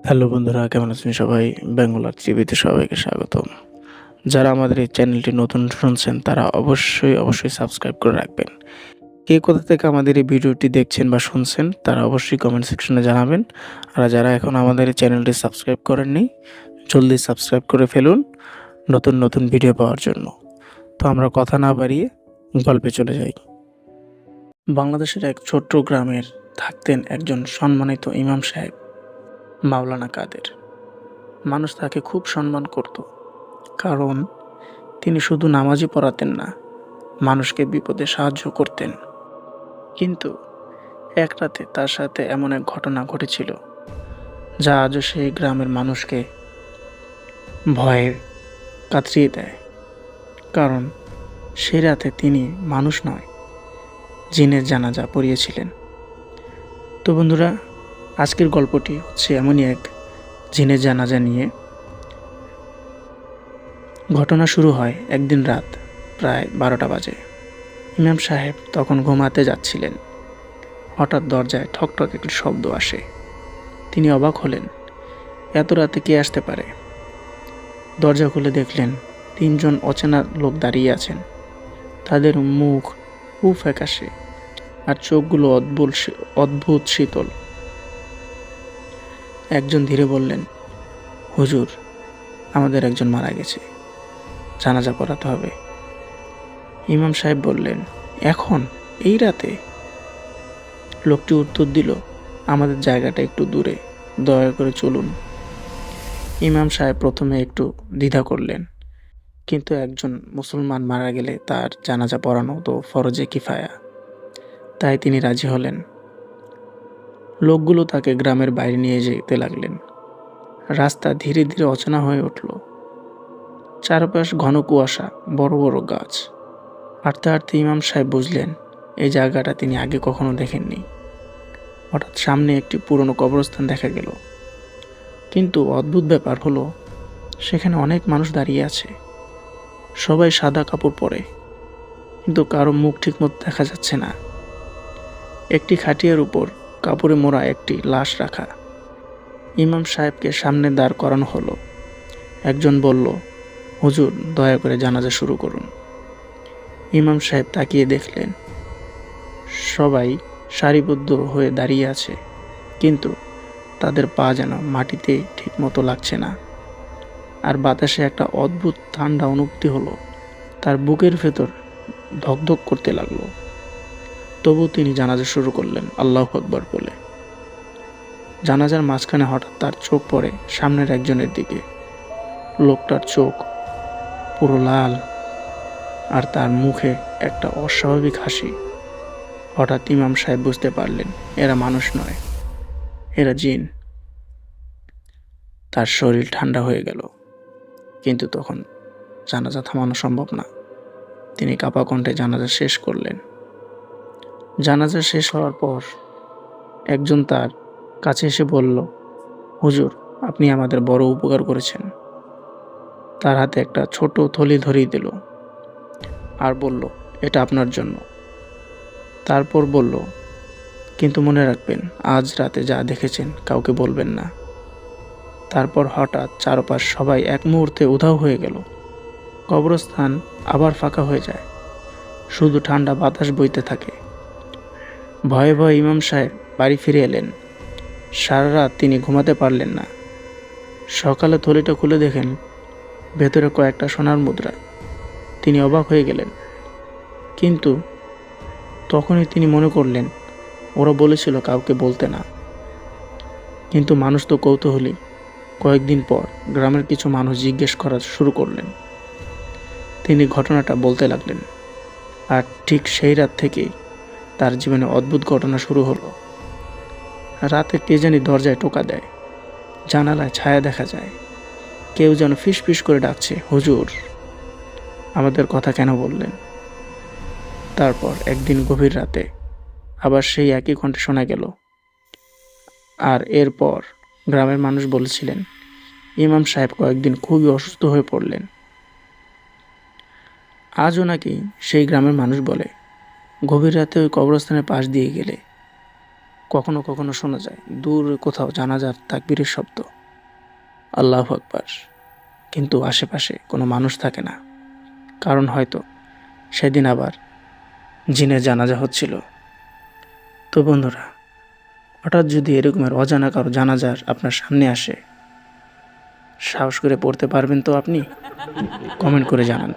Hello বন্ধুরা, কেমন আছেন সবাই? বেঙ্গল আর্ট টিভিতে সবাইকে স্বাগতম। যারা আমাদের এই চ্যানেলটি নতুন শুনছেন তারা অবশ্যই সাবস্ক্রাইব করে রাখবেন। কে কোথা থেকে আমাদের এই ভিডিওটি দেখছেন বা শুনছেন তারা অবশ্যই কমেন্ট সেকশনে জানাবেন। আর যারা এখন আমাদের এই চ্যানেলটি সাবস্ক্রাইব করেননি, জলদি সাবস্ক্রাইব করে ফেলুন নতুন ভিডিও পাওয়ার জন্য। তো আমরা কথা না বাড়িয়ে গল্পে চলে যাই। বাংলাদেশের এক ছোট্ট গ্রামের থাকতেন একজন সম্মানিত ইমাম সাহেব, মাওলানা কাদের। মানুষ তাকে খুব সম্মান করত, কারণ তিনি শুধু নামাজই পড়াতেন না, মানুষকে বিপদে সাহায্য করতেন। কিন্তু এক রাতে তার সাথে এমন এক ঘটনা ঘটেছিল যা আজও সেই গ্রামের মানুষকে ভয়ে কাতরিয়ে দেয়। কারণ সেই রাতে তিনি মানুষ নয়, জিনের জানাজা পড়িয়েছিলেন। তো বন্ধুরা, আজকের গল্পটি হচ্ছে এমনই এক জিনের জানাজা নিয়ে। ঘটনা শুরু হয় একদিন রাত প্রায় 12টা বাজে। ইমাম সাহেব তখন ঘুমাতে যাচ্ছিলেন। হঠাৎ দরজায় ঠকঠক একটি শব্দ আসে। তিনি অবাক হলেন, এত রাতে কে আসতে পারে? দরজা খুলে দেখলেন 3জন অচেনা লোক দাঁড়িয়ে আছেন। তাদের মুখ ফ্যাকাশে আর চোখগুলো অদ্ভুত শীতল। একজন ধীরে বললেন, হুজুর, আমাদের একজন মারা গেছে, জানাজা পড়াতে হবে। ইমাম সাহেব বললেন, এখন এই রাতে? লোকটি উত্তর দিল, আমাদের জায়গাটা একটু দূরে, দয়া করে চলুন। ইমাম সাহেব প্রথমে একটু দ্বিধা করলেন, কিন্তু একজন মুসলমান মারা গেলে তার জানাজা পড়ানো তো ফরজে কিফায়া, তাই তিনি রাজি হলেন। লোকগুলো তাকে গ্রামের বাইরে নিয়ে যেতে লাগলেন। রাস্তা ধীরে ধীরে অচেনা হয়ে উঠল। চারপাশ ঘন কুয়াশা, বড় বড় গাছ। হাঁটতে হাঁটতে ইমাম সাহেব বুঝলেন এই জায়গাটা তিনি আগে কখনো দেখেননি। হঠাৎ সামনে একটি পুরনো কবরস্থান দেখা গেল। কিন্তু অদ্ভুত ব্যাপার হলো, সেখানে অনেক মানুষ দাঁড়িয়ে আছে। সবাই সাদা কাপড় পরে, কিন্তু কারো মুখ ঠিকমতো দেখা যাচ্ছে না। একটি খাটিয়ার উপর কাপড়ে মোড়া একটি লাশ রাখা। ইমাম সাহেবকে সামনে দাঁড় করানো হলো। একজন বলল, হুজুর, দয়া করে জানাজা শুরু করুন। ইমাম সাহেব তাকিয়ে দেখলেন সবাই সারিবদ্ধ হয়ে দাঁড়িয়ে আছে, কিন্তু তাদের পা যেন মাটিতে ঠিকমতো লাগছে না। আর বাতাসে একটা অদ্ভুত ঠান্ডা অনুভূতি হলো। তার বুকের ভেতর ধকধক করতে লাগলো। তবু তিনি জানাজা শুরু করলেন আল্লাহু আকবার বলে। জানাজার মাঝখানে হঠাৎ তার চোখ পড়ে সামনের একজনের দিকে। লোকটার চোখ পুরো লাল, আর তার মুখে একটা অস্বাভাবিক হাসি। হঠাৎ ইমাম সাহেব বুঝতে পারলেন এরা মানুষ নয়, এরা জিন। তার শরীর ঠান্ডা হয়ে গেল, কিন্তু তখন জানাজা থামানো সম্ভব না। তিনি কাঁপা কণ্ঠে জানাজা শেষ করলেন। জানাজা শেষ হওয়ার পর একজন তার কাছে এসে বলল, হুজুর, আপনি আমাদের বড় উপকার করেছেন। তার হাতে একটা ছোট থলি ধরিয়ে দিল আর বলল, এটা আপনার জন্য। তারপর বলল, কিন্তু মনে রাখবেন, আজ রাতে যা দেখেছেন কাউকে বলবেন না। তারপর হঠাৎ চারপাশ সবাই এক মুহূর্তে উধাও হয়ে গেল। কবরস্থান আবার ফাঁকা হয়ে যায়, শুধু ঠান্ডা বাতাস বইতে থাকে। ভয়ে ভয়ে ইমাম সাহেব বাড়ি ফিরে এলেন। সারা রাত তিনি ঘুমাতে পারলেন না। সকালে থলিটা খুলে দেখেন ভেতরে কয়েকটা সোনার মুদ্রা। তিনি অবাক হয়ে গেলেন, কিন্তু তখনই তিনি মনে করলেন ওরা বলেছিল কাউকে বলতে না। কিন্তু মানুষ তো কৌতূহলী। কয়েকদিন পর গ্রামের কিছু মানুষ জিজ্ঞেস করা শুরু করলেন। তিনি ঘটনাটা বলতে লাগলেন। আর ঠিক সেই রাত থেকেই তার জীবনে অদ্ভুত ঘটনা শুরু হলো। রাতে কে জানি দরজায় টোকা দেয়, জানালায় ছায়া দেখা যায়। কেউ যেন ফিস ফিস করে ডাকছে, হুজুর, আমাদের কথা কেন বললেন? তারপর একদিন গভীর রাতে আবার সেই একই কণ্ঠে শোনা গেল। আর এরপর গ্রামের মানুষ বলেছিলেন ইমাম সাহেব কয়েকদিন খুবই অসুস্থ হয়ে পড়লেন। আজও নাকি সেই গ্রামের মানুষ বলে, গভীর রাতে ওই কবরস্থানের পাশ দিয়ে গেলে কখনো কখনো শোনা যায় দূরে কোথাও জানাজার তাকবীরের শব্দ। আল্লাহু আকবার। কিন্তু আশেপাশে কোনো মানুষ থাকে না, কারণ হয়তো সেদিন আবার জিনের জানাজা হচ্ছিল। তো বন্ধুরা, হঠাৎ যদি এরকমের অজানা কারো জানাজার আপনার সামনে আসে, সাহস করে পড়তে পারবেন তো আপনি? কমেন্ট করে জানান।